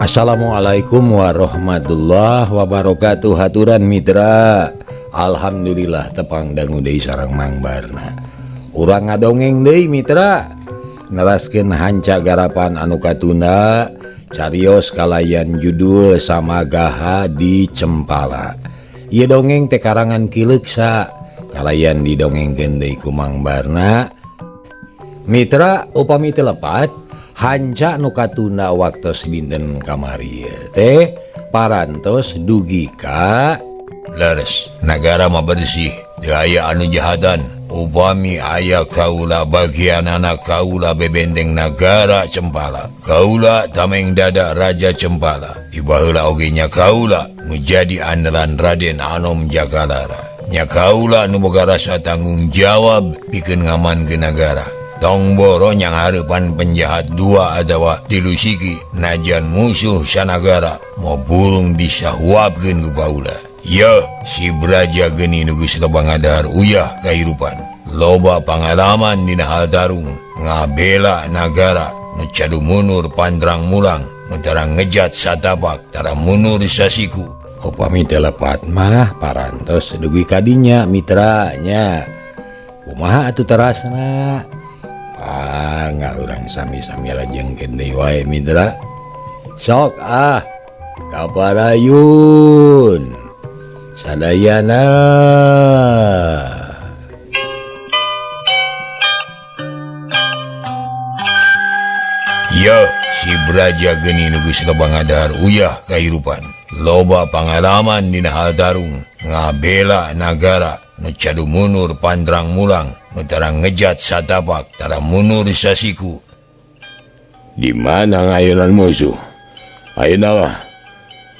Assalamualaikum warahmatullahi wabarakatuh. Haturan mitra, alhamdulillah tepang dangu deui sareng Mang Barna. Urang ngadongeng deui mitra, neraskeun hanca garapan anu katunda carios kalayan judul Samagaha di Cempala. Ieu dongeng teh karangan Kileuksa, kalayan didongengkeun deui ku Mang Barna. Mitra upami teu lepat hanca nu katunda waktos dinten kamari teh parantos dugi ka leres nagara mah bersih teu aya anu jahatan. Upami aya kaula bagian anak kaula bebenteng nagara Cempala, kaula tameng dada Raja Cempala. Tiba heula oge nya kaula menjadi andalan Raden Anom Jakalara. Nya kaula nu boga rasa tanggung jawab pikeun ngamankeun nagara. Tong boro yang harapan penjahat dua adawa dilusiki najan musuh sanagara mau burung disahuapkeun ku kaula. Ya si Braja geni nu geus loba ngadahar uyah kahirupan, loba pangalaman dina hal tarung ngabela nagara nu cadu munur pandrang mulang mentarang ngejat satapak tara munur sasiku. Upami teu lepat mah parantos dugi kadinya mitranya. Kumaha atuh terasna? Nggak urang sami-sami lajengkeun deui wae mitra. Sok kaparayun sadayana. Ya si Braja geni nu geus loba ngadahar uyah kahirupan, loba pangalaman dina hal tarung ngabela nagara nu cadu munur pandrang mulang mentarang ngejat satapak tara munur sasiku. Di mana ngayunan musuh? Ayeuna mah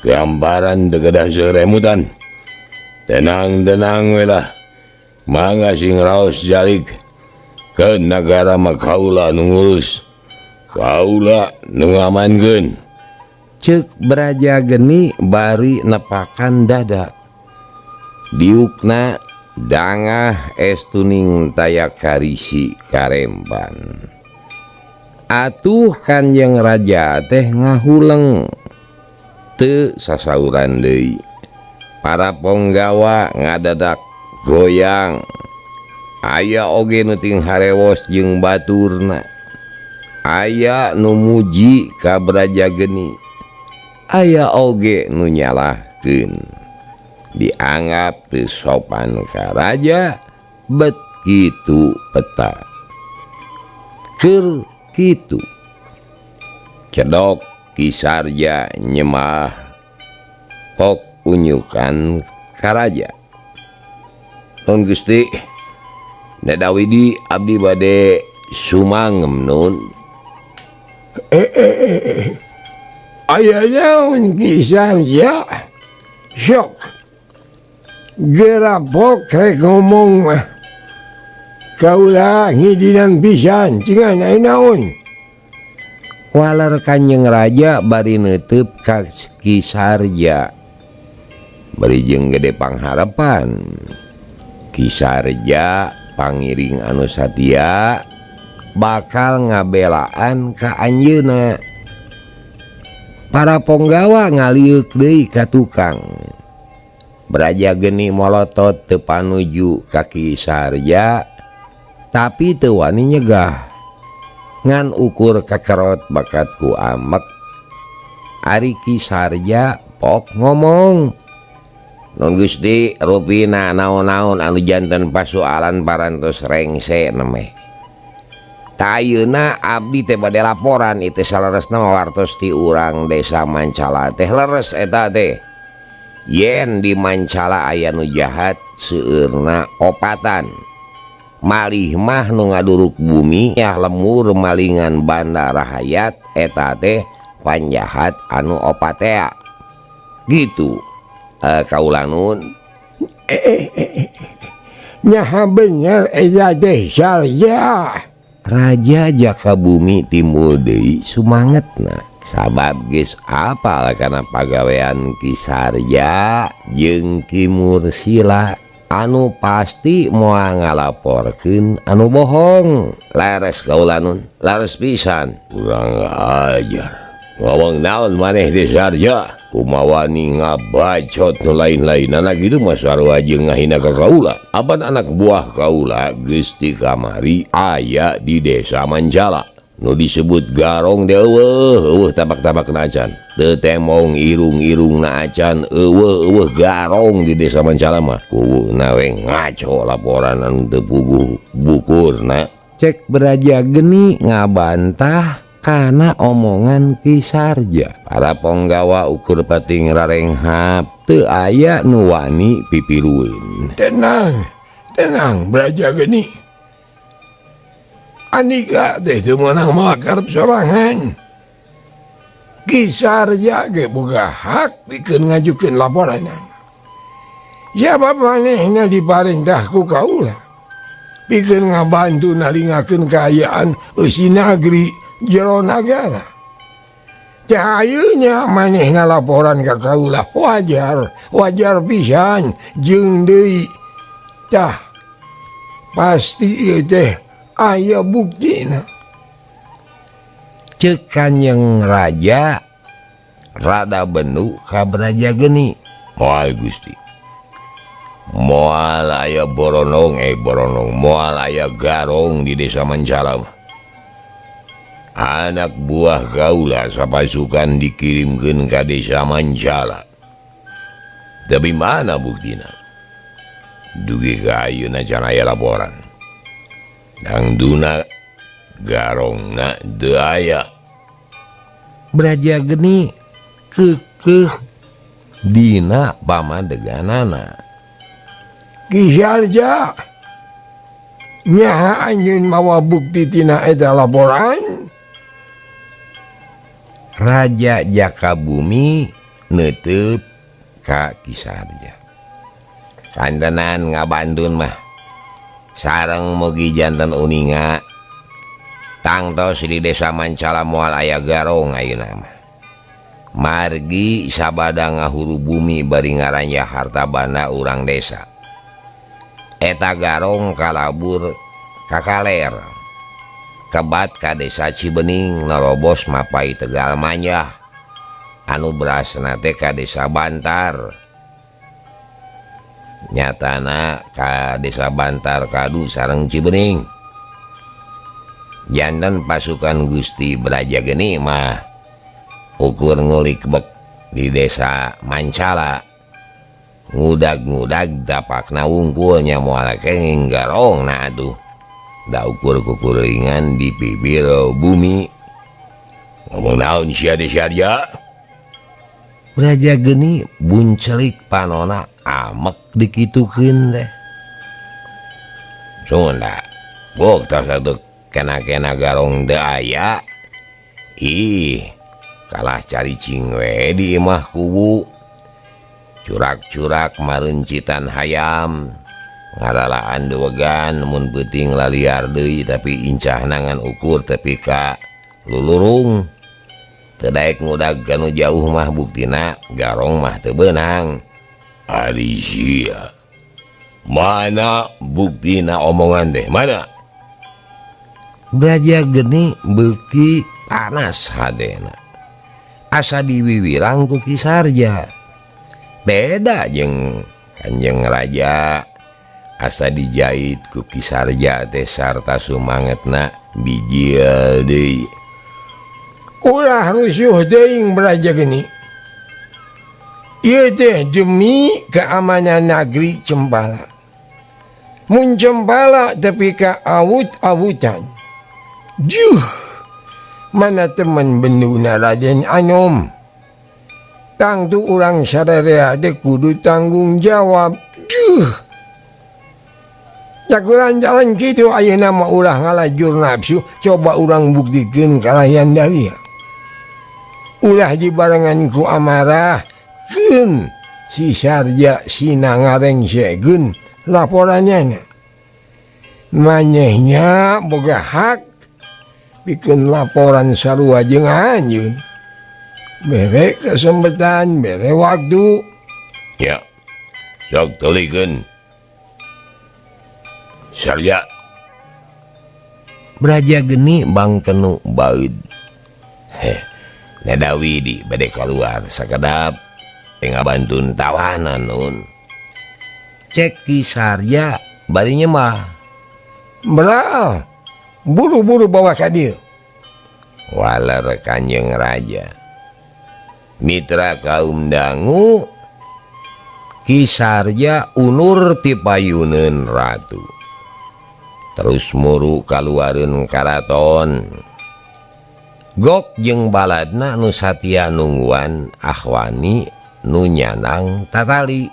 gambaran degedah seremutan. Tenang-tenang we lah, mangga sing raos jalik ke nagara mah kaula nu ngurus, kaula nu ngamankeun. Ceuk Braja geni bari nepakan dada. Diukna dangah estuning tayak karisi karemban. Atuh Kanjeng Raja teh ngahuleng teu sasauran deui. Para ponggawa ngadadak goyang. Aya oge nu ting harewos jeung baturna. Aya nu muji ka Braja geni. Aya oge nu nyalahkeun. Dianggap teu sopan ka raja, bet kitu peta. Keur kitu cedok Kisarja nyemah pok unyukan ka raja. Nun Gusti, Dadawidi abdi bade sumangem nun. Aya naon Kisarja? Syok gerapok rek ngomong mah. Kaula ngidinan pisan cengan aya naon. Walar Kanjeng Raja bari neuteub ka Kisarja, bari jeung gede pangharapan. Kisarja pangiring anu satia bakal ngabelaan ka anjeunna. Para ponggawa ngaliuk deui ka tukang. Braja geni molotot teu panuju ka Kisarja, tapi teu wani nyegah. Ngan ukur kakerot bakat ku amek. Ari Kisarja pok ngomong. Nun Gusti, rupina naon-naon anu janten pasoalan parantos rengse nemeh. Tayeuna abdi teh bade laporan itu saleresna mawartos ti urang desa Mancala teh leres eta teh. Yen di Mancala aya nu jahat seueurna opatan. Malih mah nu ngaduruk bumi yah lemur malingan banda rahayat eta teh panjahat anu opatea. Gitu. Kaula nun. Nyaha bener eta teh Sarja. Raja Jakabumi timbul deui sumangetna. Sabab geus apal kana pagawean Kisarja jeung Ki Mursila anu pasti moal ngalaporkeun anu bohong. Leres kaula nun, leres pisan. Kurang ajar. ngomong naon maneh teh sarja kumawani ngabacot nu lain-lain anak gitu mah sarua jeung ngahina ka kaula apan anak buah kaula geus ti kamari aya di desa Mancala nu disebut Garong teh eueuh tabak-tabak na acan teu temong irung-irung na acan eueuh garong di desa Mancala mah kuwuna we ngaco laporan anu teu puguh bukurna. Cek Braja Geni ngabantah karena omongan Ki Sarja. Para ponggawa ukur pating rarenghap teu aya nu wani pipirueun. Tenang Braja Geni. Andika teh teu meunang malakarep sorangan. Ki Sarja ge boga hak pikeun ngajukeun laporanan. Sabab manehna diparentah ku kaula pikeun ngabantu nalingakeun kaayaan eusi nagri jero nagara. Cahayunya manehna laporan ka kaula wajar pisan jeung deui tah pasti ieu teh aya buktina. Ceuk Kanjeng Raja rada benu ka Braja Geni. Moal Gusti. Moal aya boronong moal aya garong di desa Mancala mah. Anak buah kaula sapasukan dikirimkeun ka desa Mancala. Tapi mana buktina? Dugi ka ayeuna can aya laporan. Dangduna garongna teu aya. Braja Geni keukeuh dina pamadeganana. Ki Sarja nyaha anjeun mawa bukti tina eta laporan? Raja Jakabumi neuteub ka Ki Sarja. Kantenan ngabantun mah sareng mugi janten uninga tangtos di desa Mancala moal aya garong ayeuna mah. Margi sabada ngahuru bumi bari ngaranya harta banda urang desa. Eta garong kalabur kakaler kebat ka desa Cibening narobos mapai Tegal Manjah anu berasna teh ka desa Bantar. Nyatana ka desa Bantar kadu sareng Cibening. Janten pasukan Gusti Braja Geni mah ukur ngulik bek di desa Mancala. Ngudag-ngudag dapakna wungkulnya moal kenging garong na atuh. Da ukur kukuringan di bibir bumi. Ngomong naon sia de Sarja? Braja Geni buncelik panona amek dikitukeun teh. Sunda, bok tos atuh kena-kena garong teu aya. Ih, kalah cari cingwe di imah kubu. Curak-curak marencitan hayam ngaralaan dewegan mun peuting laliar deui tapi incah nangan ukur tepi ka lulurung teu daek ngudag kanu jauh mah buktina garong mah teu beunang. Ari sia mana buktina omongan teh mana? Braja Geni beuki panas hadena asa diwiwirang ku Ki Sarja. Beda jeung Kanjeng Raja asa dijait ku Ki Sarja teh sarta sumangetna bijil deui. Ulah rusuh teuing Braja Geni. Ieu teh demi keamanan negeri Cempala. Mun Cempala tepi ka awut-awutan. Mana teman benduna Raden Anom. Tangtu urang sadarea teh kudu tanggung jawab. Jakuran jalan kitu ayeuna mah ulah ngalajur nafsu, coba urang buktikeun kalayan dalia. Ulah dibarengan ku amarah, keun si Sarja sina ngarengsegeun laporannya. Manehnya boga hak pikeun laporan sarua jeung anjeun. Bere kesempatan, bere waktu. Ya, sok tulikeun. Sarja. Braja Geni bangkenu baeud. Nadawi di badai keluar sakedap tengah bantun tawanan nun. Cek Kisarya barinya mah Beral, buru-buru bawa ka dieu. walar Kanjeng Raja. Mitra kaum dangu Kisarya unur ti payuneun ratu. Terus muru kaluareun karaton. Gok jeung baladna nu satya nungguan Ahwani nu nyanang tatali.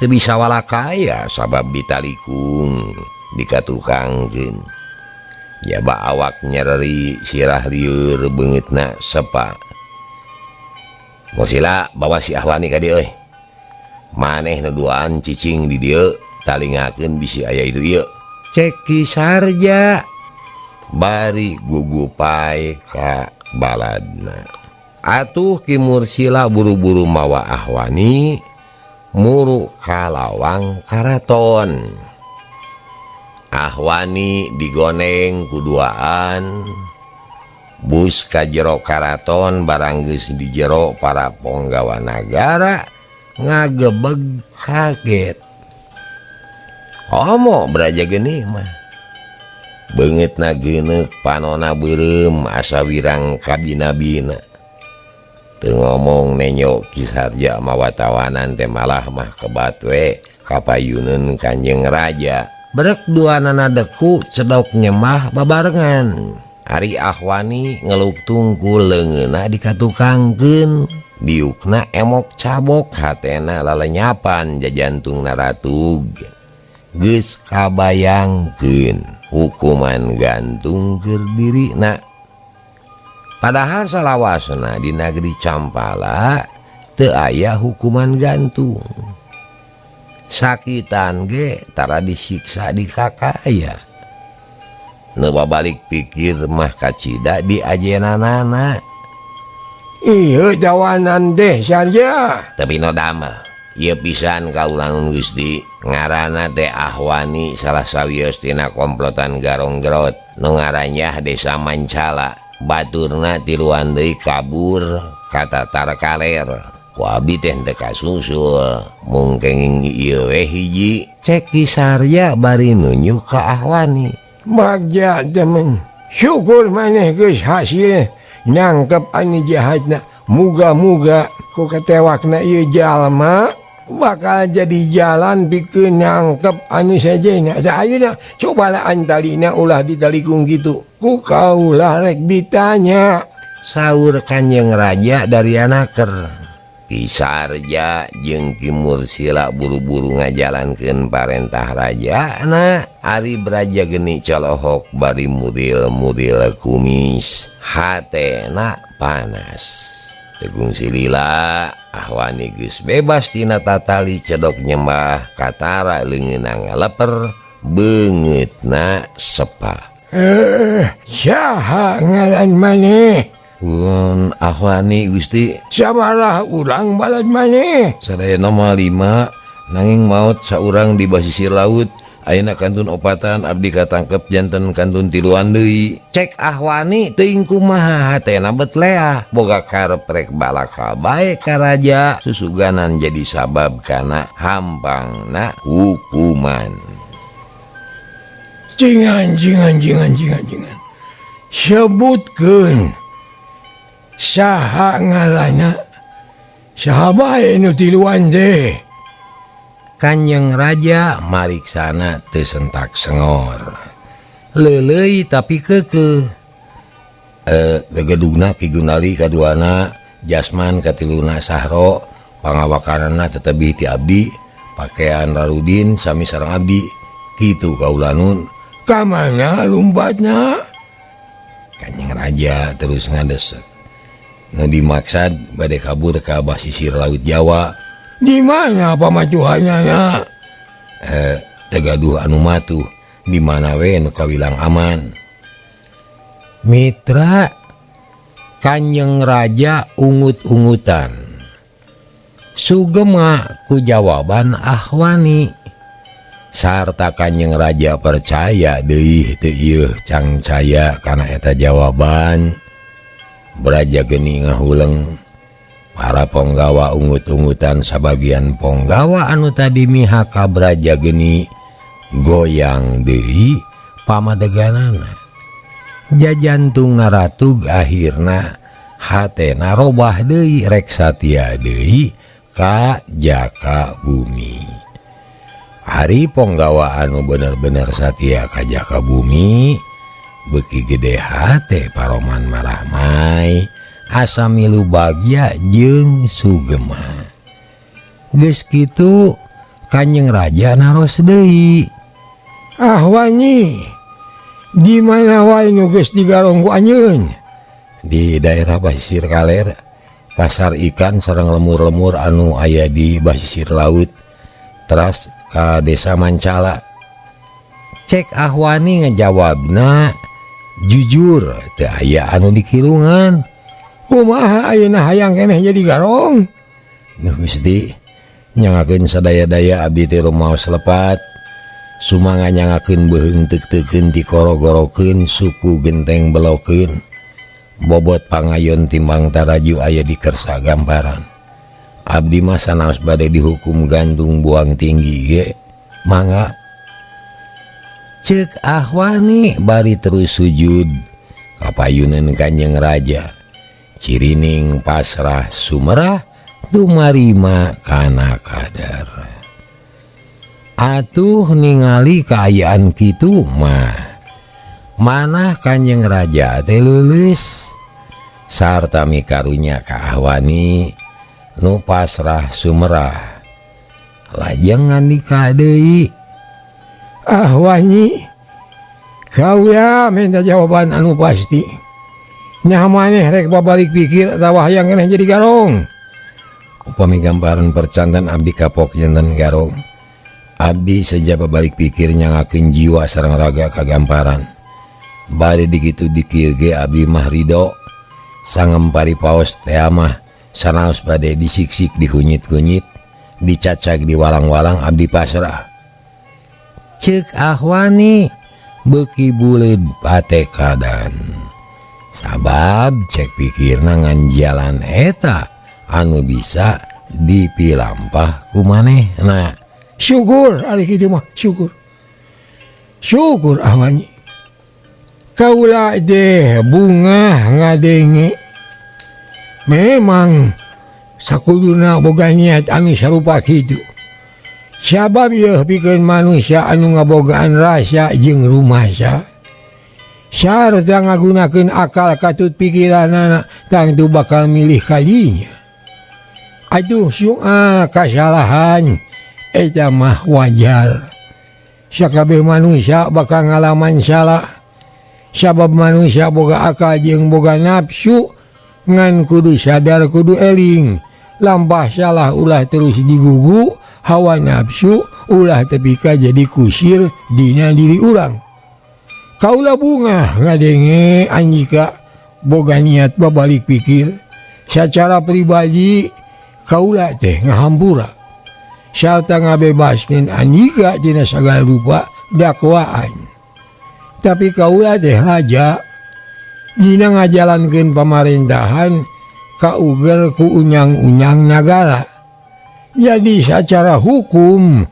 Teu bisa walakaya sabab ditalikung dikatukangkeun. Jaba awak nyeri sirah lieur beungeutna sepa. Mosila bawa si Ahwani ka dieu euy. Maneh nu duaan cicing di dieu talingakeun bisi aya itu ieu. Cek Kisarya bari gugupai ka baladna. Atuh Ki Mursila buru-buru mawa Ahwani muru ka lawang karaton. Ahwani digoneng kuduaan bus ka jero karaton barang geus di jero para ponggawa nagara ngagebeg kaget. Omo beraja geuning mah beungeutna geuneuk panona beureum asa wirang kadinabina. Teu ngomong nenyo Kisarya mawa tawanan teh malah mah kebat we kapayuneun Kanjeng Raja. Brek duanana deku cedok nyemah babarengan. Ari Ahwani ngeluktung ku leungeunna dikatukangkeun. Diukna emok cabok hatena lalenyapan jajantungna ratug. Geus kabayangkeun hukuman gantung keur dirina. Padahal salawasna di negeri Campala teu aya hukuman gantung. Sakitan ge tara disiksa di kakaya. Nu babalik pikir mah kacida di ajenanana. Ieu dawanan deh Sarja. Tapi no dama ieu pisan kaulanun Gusti ngaranna teh Ahwani salah sawios tina komplotan garong-gerot nu ngaranjah Desa Mancala. Baturna tiluan deui kabur kata Tarkaler. Ku abdi teh teu kasusul mung kenging ieu we hiji. Cek Kisarya bari nunjuk ka Ahwani. Bagja temen. Syukur maneh geus hasil nangkep anu jahatna. Muga-muga ku ketewakna ieu jalma bakal jadi jalan pikeun nangkep anu sajena. Da ayeuna cobalah antalina ulah ditalikung kitu. Ku kaulah rek ditanya. Saur Kanjeng Raja dari anaker. Kisarja jeung Ki Mursila buru-buru ngajalankeun parentah rajana. Ari Braja geni colohok bari mudil-mudil kumis. Hatena panas. Tegung silila Ahwani geus bebas tina tatali cedok nyembah katara leungeunna ngaleper beungeutna sepa. Saha ngaran maneh? Pun Ahwani Gusti. Sabaraha urang balad maneh? Sadayana mah 5 nanging maot saurang di basisir laut. Ayeuna kantun opatan abdi katangkep janten kantun 3 deui. Cek Ahwani teuing kumaha hatena betleah boga karep rek balaka bae ka raja susuganan jadi sabab kana hampangna hukuman. Jingan. Sebutkeun saha ngaranna? Saha bae nu tiluan teh? Kanjeng Raja mariksana teu sentak sengor. Leuleuy tapi keukeuh. Gegedugna Ki Gunali kaduana, Jasman katiluna Sahro, pangawakanana tetebih ti abdi, pakaian Rarudin sami sareng abdi. Kitu kaulanun. Kamana lumpatna? Kanjeng Raja terus ngadesek. Nu dimaksad bade kabur ka basisir laut Jawa. Di mana pamajuhanna? Tegaduh anu matuh di mana we nu kawilang aman. Mitra Kanjeng Raja ungut-ungutan. Sugema ku jawaban Ahwani. Sarta Kanjeng Raja percaya deui teu ieu cangcaya kana eta jawaban. Braja geni ngahuleng. Para ponggawa ungut-ungutan sabagian ponggawa anu tadi mihak ka Braja geni goyang deui pamadeganana. Jajantung naratug akhirna hatena robah deui rek satia deui ka Jaka Bumi. Hari ponggawa anu bener-bener satia ka Jaka Bumi beuki gede hate paroman marahmai asa milu bagya jeung sugema. Geus kitu Kanjeng Raja naros deui. Wanyi di mana wae nu geus digarong ku anjeun? Di daerah basisir kaler, pasar ikan sareng lemur-lemur anu aya di basisir laut, teras ka desa Mancala. Cek Ahwani ngejawabna, jujur teu aya anu dikilungan. Kumaha ayeuna hayang keneh jadi garong? Nuh Gusti, nyangakeun sadaya-daya abdi teh rumaos lepat. Sumanga nyangakeun beuheung teuk-teukeun ti koro-gorokeun suku genteng belokeun. Bobot pangayon timbang taraju aya di kersa gamparan. Abdi mah sanaos bade dihukum gantung buang tinggi ge. Mangga. Ceuk Ahwani bari terus sujud kapayuneun Kanjeng Raja. Cirining pasrah sumerah tumarima kana kadar. Atuh ningali kaayaan kitu mah manah Kanjeng Raja teh leuleus sarta mikarunya ka Ahwani nu pasrah sumerah. Lajeng ngandika deui, Wanyi kaula minta jawaban anu pasti. Nah maneh rek babalik pikir atawa hayang keneh jadi garong? Upami gambaran percandan abdi kapok janten garong. Abdi saja babalik pikir nyangakeun jiwa sareng raga kagamparan. Bari dikitu dikieu ge abdi mah ridho. Sangem paripaos teh mah sanaos bade disiksik dikunyit-kunyit, dicacag diwalang-walang abdi pasrah. Ceuk Ahwani beuki buleud patekadan. Sabab cek pikirna ngan jalan eta anu bisa dipilampah ku manehna. Syukur ari kitu mah, syukur. Syukur Ahwani. Kaula deh bunga ngadenge. Memang sakuduna boga niat anu sarupa kitu. Sabab yeuh pikeun manusia anu ngabogaan rasa jeung rumasa. Sarta ngagunakeun akal katut pikiranna tangtu bakal milih kalinya. Atuh soal kasalahan eta mah wajar. Sakabeh manusia bakal ngalaman salah. Sabab manusia boga akal jeung boga nafsu ngan kudu sadar kudu eling. Lampah salah ulah terus digugu, hawa nafsu ulah tepi ka jadi kusir dina diri urang. Kaula bunga ngadenge anjika boga niat babalik pikir. Secara pribadi kaula teh ngahampura sarta ngabebaskeun anjika tina sagala rupa dakwaan. Tapi kaula teh raja dina ngajalankeun pamarintahan kauger ku unyang-unyang nagara. Jadi secara hukum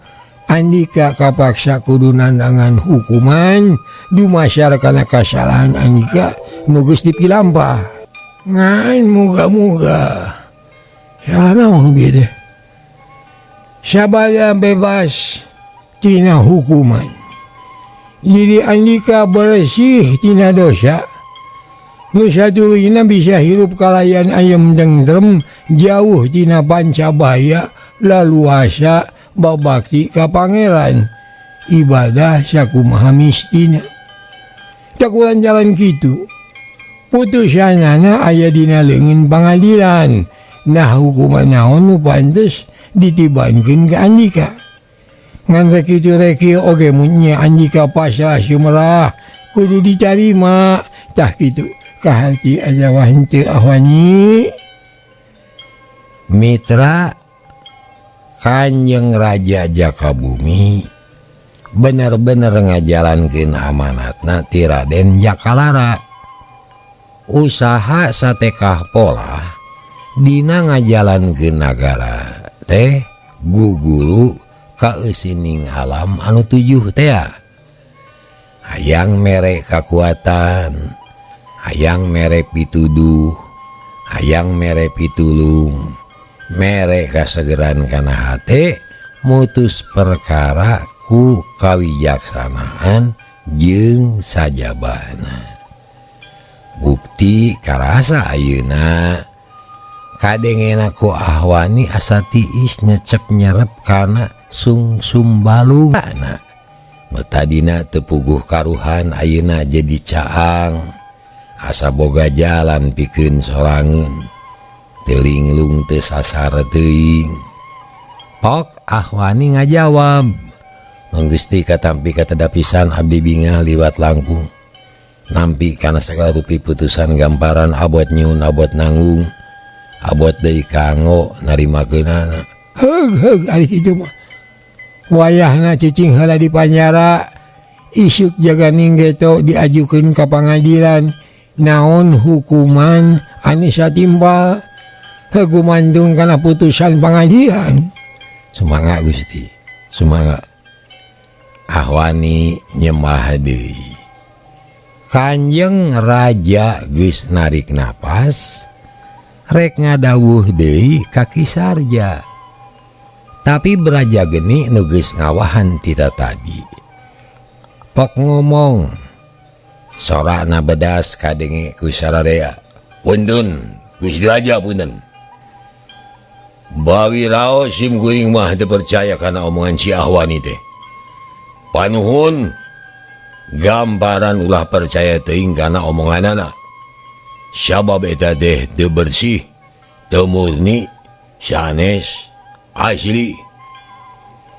andika kapaksa kudu nandangan hukuman dumasyarakana kasalahan andika nu geus dipilampah. Ngan muga-muga salah naon bieu teh sabada bebas tina hukuman. Jadi andika bersih tina dosa nu satuluyna bisa hirup kalayan ayem tentrem jauh tina pancabaya laluasa babakti ka pangeran ibadah sakumaha mistina. Cakulan jalan kitu putusanana aya dina leungeun pangadilan. Nah hukuman naon nu pantes ditibankeun ka andika. Ngan rek kitu rek oge mun nya andika pasrah sumerah kudu ditarima tah kitu ka hati aja wah henteu Ahwani. Mitra Kanjeng Raja Jaka Bumi bener-bener ngajalankeun amanatna ti Raden Jakalara. usaha satekah pola dina ngajalan ke negara teh guguru kausining alam anu 7 teh hayang merek kekuatan, hayang merek pituduh, hayang merek pitulung, merek kasegeran kana hate, mutus perkara ku kawijaksanaan jeung sajabana. Bukti karasa ayeuna kadengena ku ahwani asa tiis nyecep nyerep kana sungsum balungna. Nu tadina teu puguh karuhan ayeuna jadi caang. Asa boga jalan pikeun sorangeun. Teu linglung teu sasar teuing. Pok ahwani ngajawab. Mun Gusti katampi katedapisan abdi bingah liwat langkung. Nampi kana segala rupi putusan gamparan abot nyieun abot nanggung. Abot deui kanggo narimakeunana. Heug ari kitu mah. Wayahna cicing heula di panjara. Isuk jaga ninggeto diajukeun ka pangadilan. Naon hukuman anu satimpal. Gumantung kana putusan pangadilan. Semangat Gusti, semangat. Ahwani nyembah deui. Kanjeng Raja geus narik napas, rek ngadawuh deui ka Kisarja. Tapi Braja geni nu geus ngawahan tita tadi. Pok ngomong, sorana bedas kadenge ku saradea. Punten Gusti Raja punten. Bawi raos sim kuring mah teu percaya kana omongan si Ahwani teh. Panuhun gambaran ulah percaya teuing kana omonganana. Sabab eta teh teu bersih, teu murni, sanes, asli.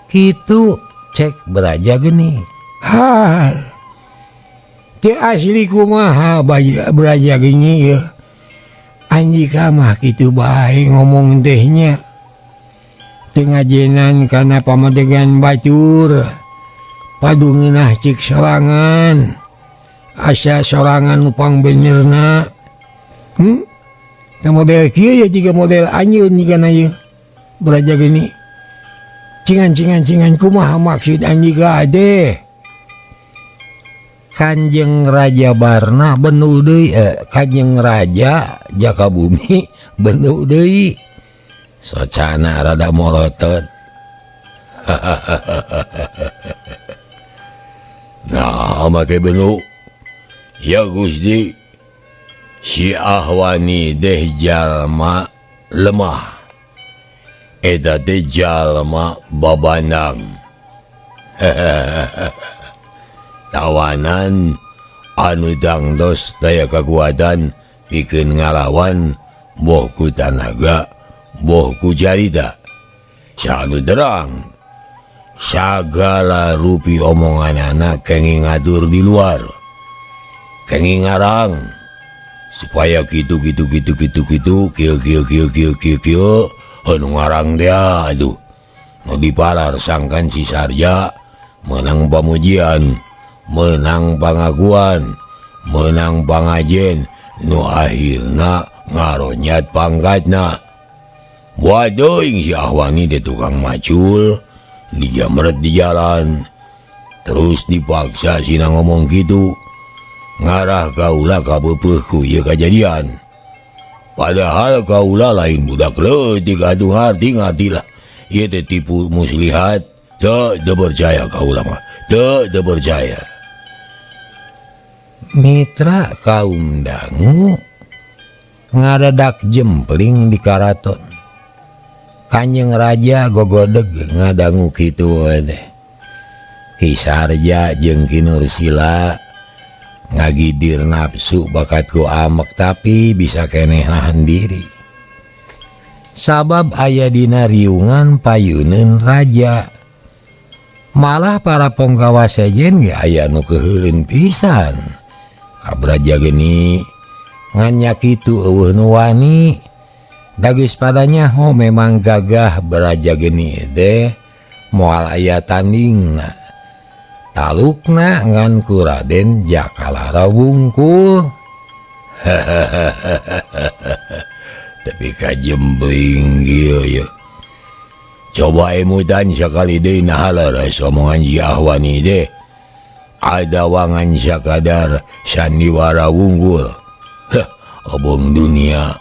Kitu cek Braja geni. Hal teu asli kumaha Braja gini ya. Andika mah kitu bae ngomong tehnya. Teu ngajenan kana pamadegan batur. Padungeunah cik sorangan. Asa sorangan upang benerna. Ta model kieu ya jiga model anjeun jigana ieu. Braja gini. Cingan kumaha maksud andika teh? Kanjeng Raja Barna benu deui, Kanjeng Raja Jakabumi benu deui. Socana rada morotot. Nah, make benu. Ya Gusti, si Ahwani deh jalma lemah. Eta teh jalma babanang. Tawanan anu dangdos daya kekuatan pikeun ngalawan boh ku tanaga, boh ku jarida. Sanu derang sagala rupi omonganana kengi ngatur di luar, kengi ngarang supaya kitu kieu anu ngarang dia aduh nu dipalar sangkan si Sarja menang pamujian, menang pangakuan, menang pangajen, nu akhirna ngaronyat pangkatna. Waduh si Ahwani teh tukang macul, dijamret di jalan, terus dipaksa sina ngomong gitu, ngarah kaula kabeupeuk ku ieu kajadian. Padahal kaula lain budak leutik atuh harti lah, ieu teh tipu muslihat, teu percaya kaula mah, teu percaya. Mitra kaum dangu ngadadak jempling di karaton. Kanjeng Raja gogodeg ngadangu kitu teh. Kisarja jeung Ki Nursila ngagidir nafsu bakat ku amek tapi bisa keneh nahan diri. Sabab aya dina riungan payuneun raja. Malah para ponggawa sejen ge aya nu keuheuleun pisan. Ka Braja geni ngan nya kitu eueuh nu wani. Dagis padanya memang gagah Braja geni teh moal aya tandingna. Talukna ngan ku Raden Jakalara wungkul. Tapi kajembling ya. Coba emutan sekali deh nahala omongan si Ahwani deh. Ada wangan sakadar sandiwara wunggul. Obong dunia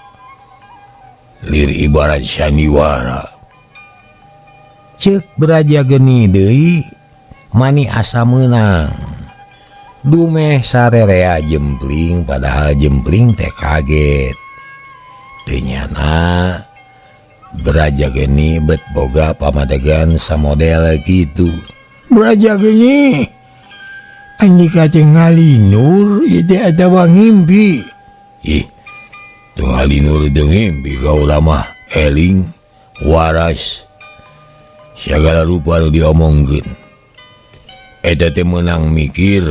lir ibarat sandiwara. Cek beraja geni deui mani asa menang. Dumeh sarerea jempling padahal jempling teh kaget. Ternyata beraja geni bet boga pamadegan samodel gitu. Beraja geni andika teh ngalinur itu ada ngimpi. Ih, tuh ngalinur teu ngimpi kaula mah eling waras segala rupa diomongkeun. Eta teh meunang mikir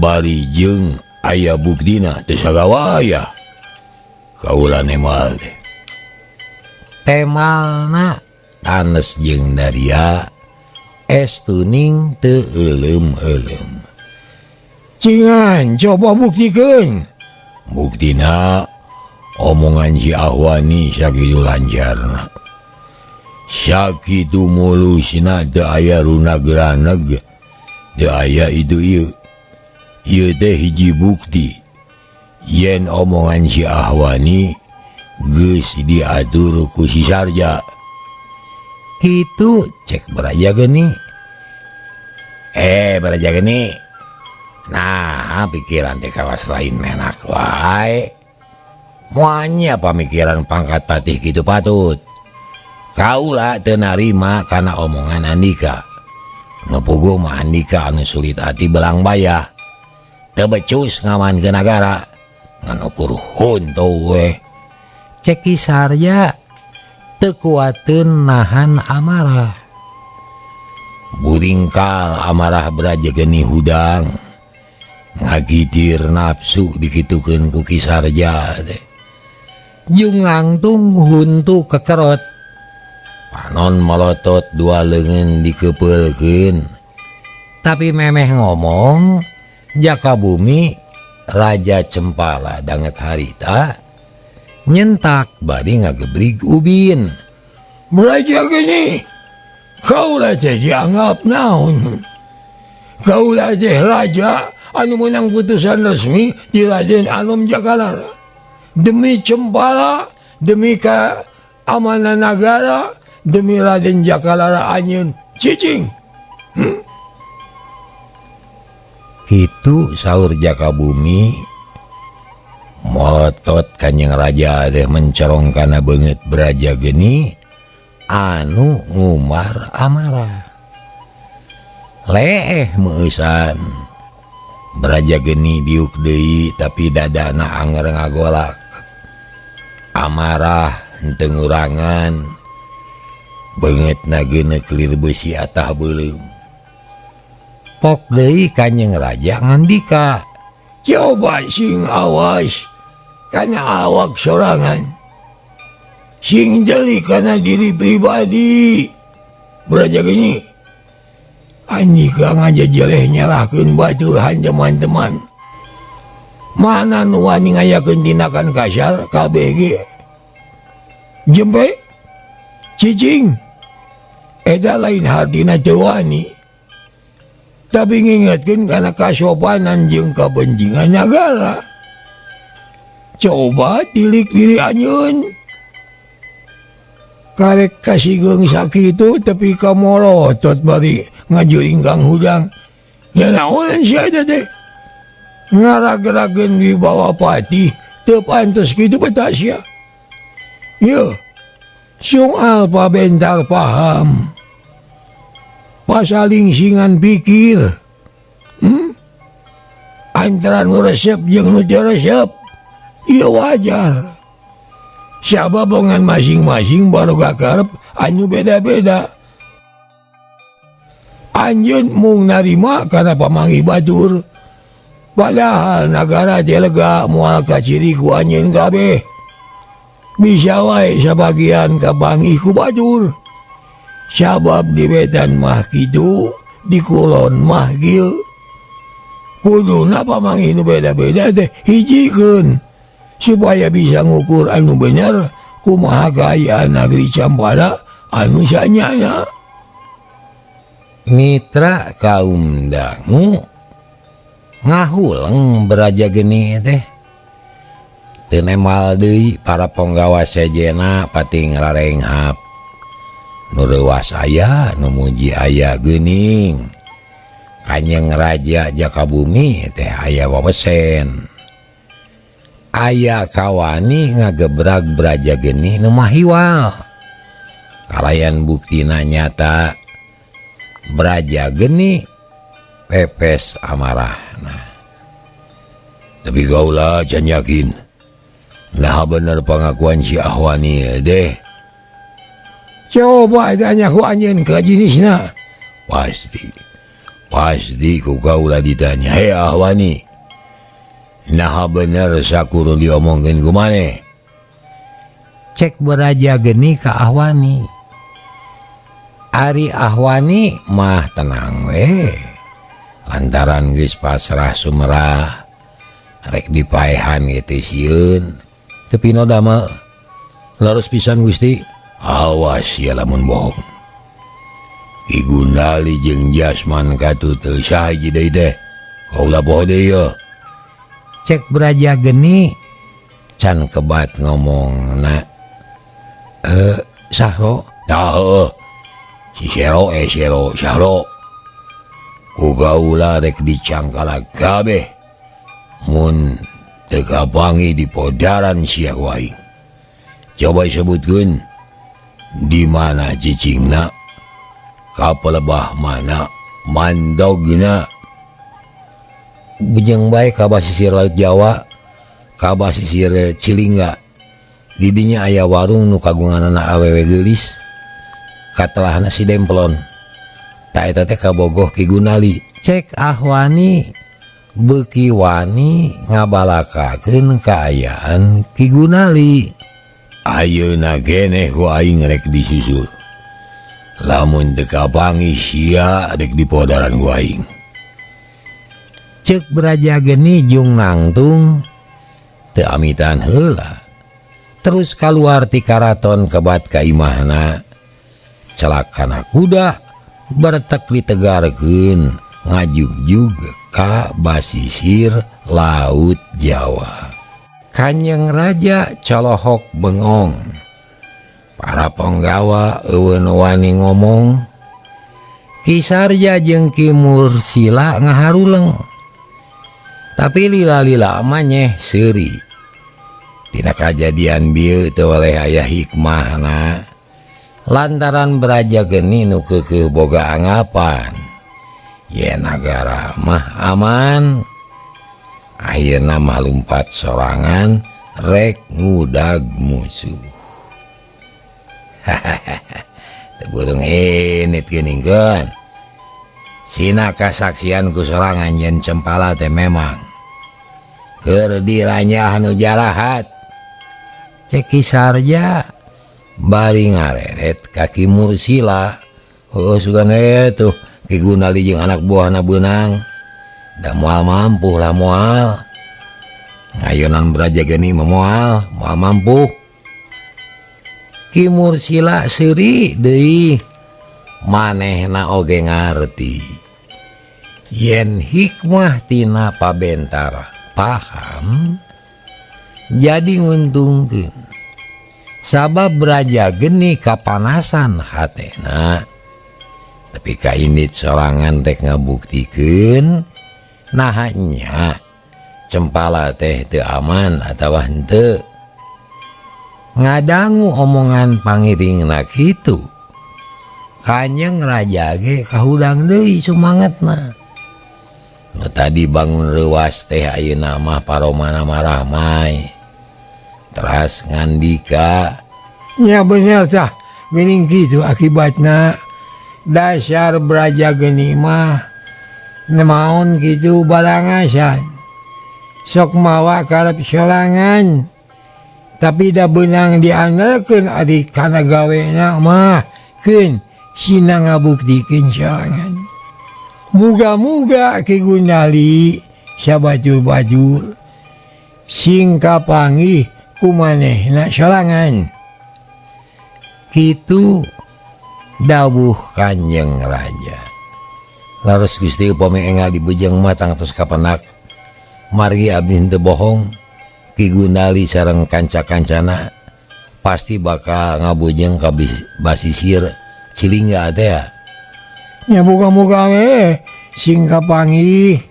bari jeung aya buktina teu sagawaya. Kaula nemal teh. Temalna tanes jeung daria es tuning teu euleum-euleum. Cingan coba buktikeun. Buktina omongan si Ahwani sakitu lancarna. Sakitu mulusna teu aya runag-raneg. Teu aya itu ieu. Ieu teh hiji bukti yen omongan si Ahwani geus diatur ku si Sarja. Itu cek beraja geni. Beraja geni. Nah, pikiran teh kawas lain menak wae. Moanya pamikiran pangkat patih kitu patut. Kaula teu narima kana omongan Andika. Nu puguh mah Andika anu sulit hati belang bayah. Teu becus ngaman ke nagara. Ngan ukur huntu we. Cek ki Sarja teu kuateun nahan amarah. Buringkal amarah beraja geni hudang. Ngagitir nafsu dikitukeun ku Ki Sarja teh. Jung langtung huntu kekerot. Panon melotot dua leungeun dikepeulkeun. Tapi memeh ngomong Jakabumi Raja Cempala danget harita nyentak bari ngagebrig ubin. Beraja geni, kaulah teh dianggap naon? Kaulah teh raja anu menang putusan resmi di Raden Anom Jakalara. Demi Cempala, demi keamanan negara, demi Raden Jakalara anyun cicing. Itu saur Jakabumi molotot kanjeng raja teh mencorong kana beungeut beraja geni anu ngumar amarah. Leeh meusan beraja geni diuk deui tapi dadana anger ngagolak. Amarah henteu ngurangan beungeutna geuneuh kelir beusi atah beuleum. Pok deui kanjeng raja ngandika, coba sing awas kana awak sorangan, sing jeli kana diri pribadi. Beraja geni Andika ngajajeleh nyalahkeun batur hanjaman teman. Mana nu wani ngayakeun tindakan kasar KBG. Jempe cicing eta lain hartina teu wani. Tapi ngingetkeun kana kasopanan jeung kabenjingan nagara. Coba tilik diri anyun. Karek kasigeung sakitu tapi kamolotot bari ngajuring Kang Hudang. Ya naonan sia eta teh? Ngarag-rageun wibawa patih teu pantes kitu beta sia. Yeuh. Soal pabentar paham. Pasalingsingan pikir. Antara nu resep jeung nu teu resep. Ieu wajar. Sababongan masing-masing baroga karep anu beda-beda. Anjeun mung narima kana pamanggih batur. Padahal nagara teh lega moal kaciri ku anjeun kabeh. Bisa wae sabagian kapanggih ku batur. Sabab di Wetan mah kitu, di Kulon mah kieu. kuduna pamangih nu beda-beda teh hijikeun supaya bisa ngukur anu bener kumaha kaayaan negeri Campala anu sanyana. Mitra kaum dangu ngahuleng beraja geni teh teu nemal deui para penggawa sejena pati ngararenghap nu leuwas aya nu muji aya geuning Kanjeng Raja Jakabumi teh aya wawesen aya kawani ngagebrag beraja geni nu mahiwal kalayan buktina nyata beraja geni pepes amarah. Nah, tapi gaulah can yakin nah bener pengakuan si Ahwani deh. Coba tanya ku anjeun ke jenisna. Pasti ku gaulah ditanya, hei Ahwani, nah bener sakuru diomongkeun ku maneh? Cek beraja geni ka Ahwani. Ari Ahwani mah tenang we. Lantaran geus pasrah sumerah rek dipaehan gitu sieun. Tapi no damel laras pisan Gusti. Awas ya lamun bohong. Ki Gundali jeung Jasman katu teu sahiji deui teh. Kaula poho deui ya. Cek beraja geni can kebat ngomongna. Sahro? Tah si Sero Sahro. Ku gaula rek dicangkala kabeh. Mun teu kapangi di podaran sia ku aing. Coba sebutkeun di mana cicingna, kapelebah mana, mandogna. Bujeng bae ka basisir Laut Jawa, ka basisir Cilingga. Di dinya aya warung nu kagunganana awewe geulis. Katelahna si Demplon. Ta eta teh kabogoh Ki Gundali. Cek Ahwani beuki wani ngabalakakeun kaayaan Ki Gundali. Ayeuna keneh ku aing rek disusul. Lamun teu kapangi sia rek dipodaran ku aing. Ceuk beraja geni jung nangtung teu amitan heula. Terus kaluar ti karaton kebat ka imahna. Celakana kuda bertek ditegarkeun ngajugjug ka basisir Laut Jawa. Kanjeng Raja colohok bengong. Para penggawa eueun wani ngomong. Ki Sarja jeung Ki Mursila ngaharuleng. Tapi lila-lila manyeh seuri. Tina kajadian bieu teu waleh aya hikmahna. Lantaran beraja geni nu keukeuh boga anggapan. Ye nagara mah aman. Ayeuna mah lumpat sorangan rek ngudag musuh. Teu burung enit geuningeun. Sina kasaksian ku sorangan yen Cempala teh memang keur dilanyah nu jarahat. Cek Ki Sarja bari ngareret ka Ki Mursila. Sugan tuh Ki Gundali jeung anak buahna beunang. Da moal mampu lah moal. Ngayonan beraja geni moal mampu. Ki Mursila seuri deui. Manehna oge ngarti. Yen hikmah tina pabentara paham, jadi nguntungkeun. Sabab beraja geni kapanasan hatena. Tapi kaindit sorangan rek ngabuktikeun nahanya Cempala teh teu aman atawa henteu. Ngadangu omongan pangiringna kitu. Kanjeng Raja ge kahudang deui sumangetna. Nu tadi bangun leuwas teh ayeuna mah paromana marah mai. Teras ngandika, nya bener tah geuning kitu akibatna. Dasar beraja geni mah nemaon kitu balangasan. Sok mawa karep sorangan. Tapi da beunang diandalkeun adi kana gawena mah keun sina ngabuktikeun sorangan. Muga-muga Ki Gundali sabajur-bajur singka panggih ku manehna sorangan. Kitu dawuh Kanjeng Raja. Laras Gusti upami enggal dibujeng matang tos kapenak margi abdi henteu bohong Ki Gundali sareng kanca-kancana pasti bakal ngabujeng ka basisir Cilingga teh ya. Ya muga-muga we singka panggih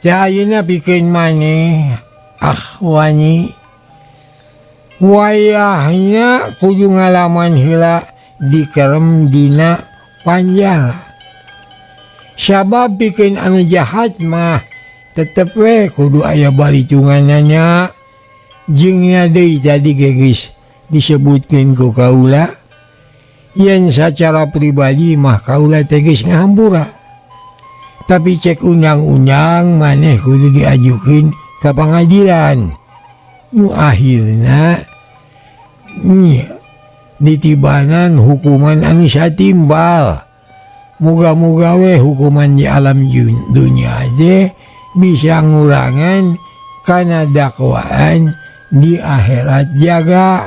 cahayana bikin maneh Ahwani wayahnya kudu ngalaman heula dikerem dina panjala. Sabab bikin anu jahat mah tetep we kudu aya balicungannya jingnya deui jadi geus disebutkeun ku kaula yen secara pribadi mah kaula teh geus ngahampura. Tapi cek undang-undang maneh kudu diajukeun ka pangadilan. Nu akhirna ditibanan hukuman anu satimbal. Muga-muga we hukuman di alam dunia aja bisa ngurangan karena dakwaan di akhirat jaga.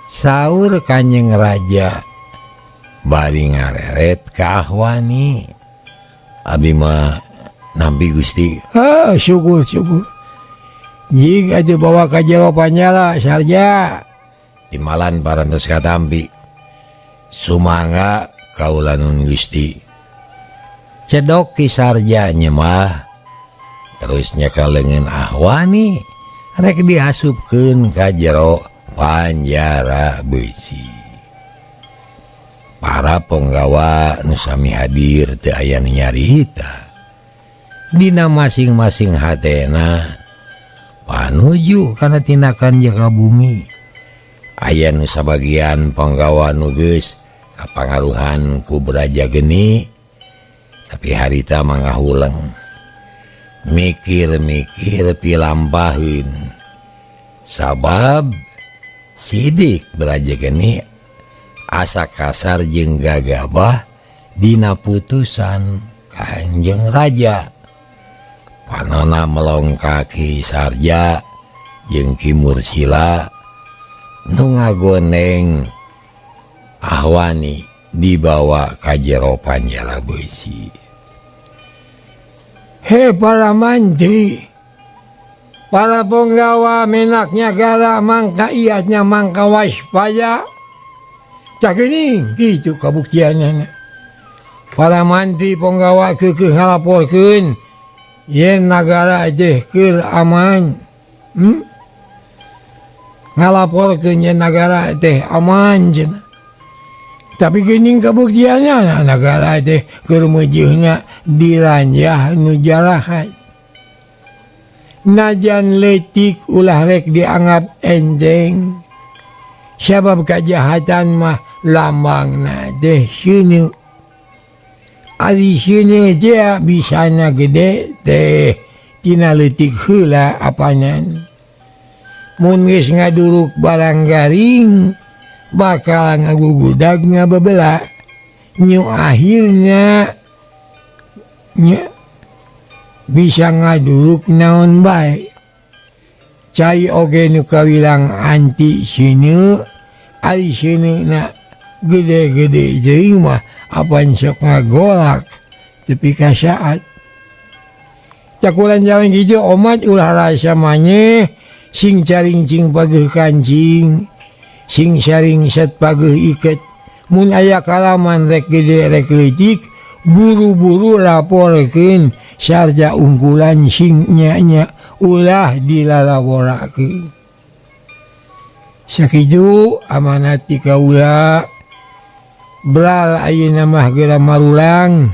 Saur Kanjeng Raja bari ngareret ka Ahwani. Abi mah nampi Gusti. Syukur. Jig aja bawa ka jawabannya lah sarja. Timalan parantos katampi. Sumangga kaulanun Gusti. Cedok ki sarjanya mah terusnya kalengan Ahwani rek dihasupkeun ka jero panjara besi. Para penggawa nu sami hadir teu aya nu nyarita. Dina masing-masing hatena panuju kana tindakan jaka bumi. Aya nu sabagian penggawa nu geus kapangaruhan ku Braja Geni, tapi harita mangahuleng mikir-mikir pilampaheun. Sabab sidik Braja Geni asa kasar jeung gagabah dina putusan Kanjeng Raja. Panona melongkaki sarja jeung Ki Mursila nu ngagoneng Ahwani dibawa ka jero panjara besi. He para mantri, para penggawa menak nyagara mangka iatnya mangka waspada. Cak ini gitu kabuktiannya. Para mantri penggawa kekeh ngalaporkeun yen nagara teh keur aman. Ngalaporkeun yen nagara teh aman cenah. Tapi geuning kabuktiannya nagara teh keur meujeunna diranjah nu jarahat. Najan leutik ulah rek dianggap enteng. Sabab kajahatan mah lambangna teh seuneu. Ari seuneu teh bisana gede teh tina leutik heula apanan. Mun geus ngaduruk barang garing bakal ngagugudag ngababela. Nyu akhirnya bisa ngaduruk naon bae. Cai oge nu kawilang anti seuneu, ari seuneuna gede-gede jeung mah apan sok ngagolak tepi ka saat. Cakulan jalan kitu omat ulah rasa manye sing caring cing pageuh kancing, sing saring set pageuh iket. Mun aya kalaman rek gede rek leutik, buru-buru laporkeun sarja ungkulan sing nya ulah dilalaborakeun. Sakitu amanat ti kaula bral ayeuna mah geura marulang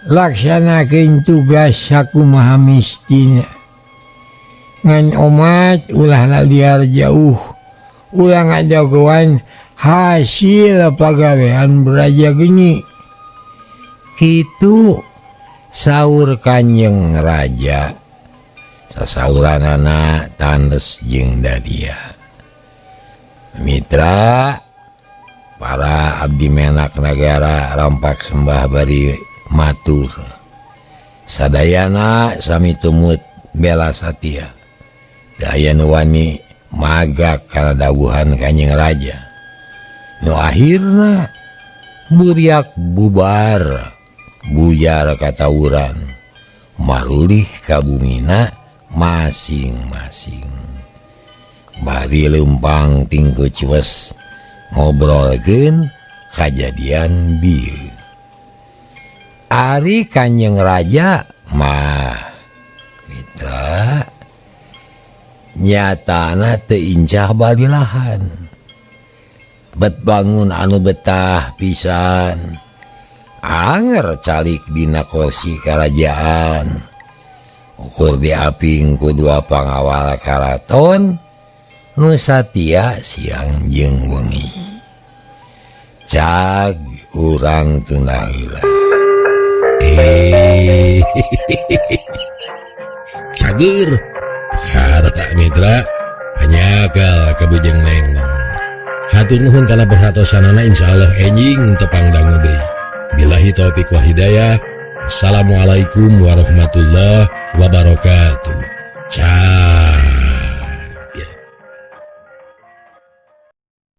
laksanakeun tugas sakumaha mistina. Ngan omat ulah liar jauh, ulah ngajagoan hasil pagawean Braja Geni. Kitu saur Kanjeng Raja. Sasauranana tandes jeung dadia. Mitra para abdi menak nagara rampak sembah bari matur. sadayana sami tumut bela Satya daya nuwani magak karena dawuhan Kanjeng Raja nu akhirna buriak bubar buyar katawuran marulih ka bumina masing-masing bari lempang tingku ciwes ngobrolkeun kajadian bieu ari Kanjeng Raja mah mitra nyatana teu incah bari lahan bet bangun anu betah pisan anger calik dina kursi kerajaan ukur diaping ku dua pangawal karaton nu Satya siang jeung wengi cag urang teu heula cager harta mitra hanyakal kabujeng lenong hatur nuhun kana perhatosanana insyaallah enjing tepang dangu deui billahi taufik wal hidayah assalamualaikum warahmatullahi wabarakatuh. Ciao.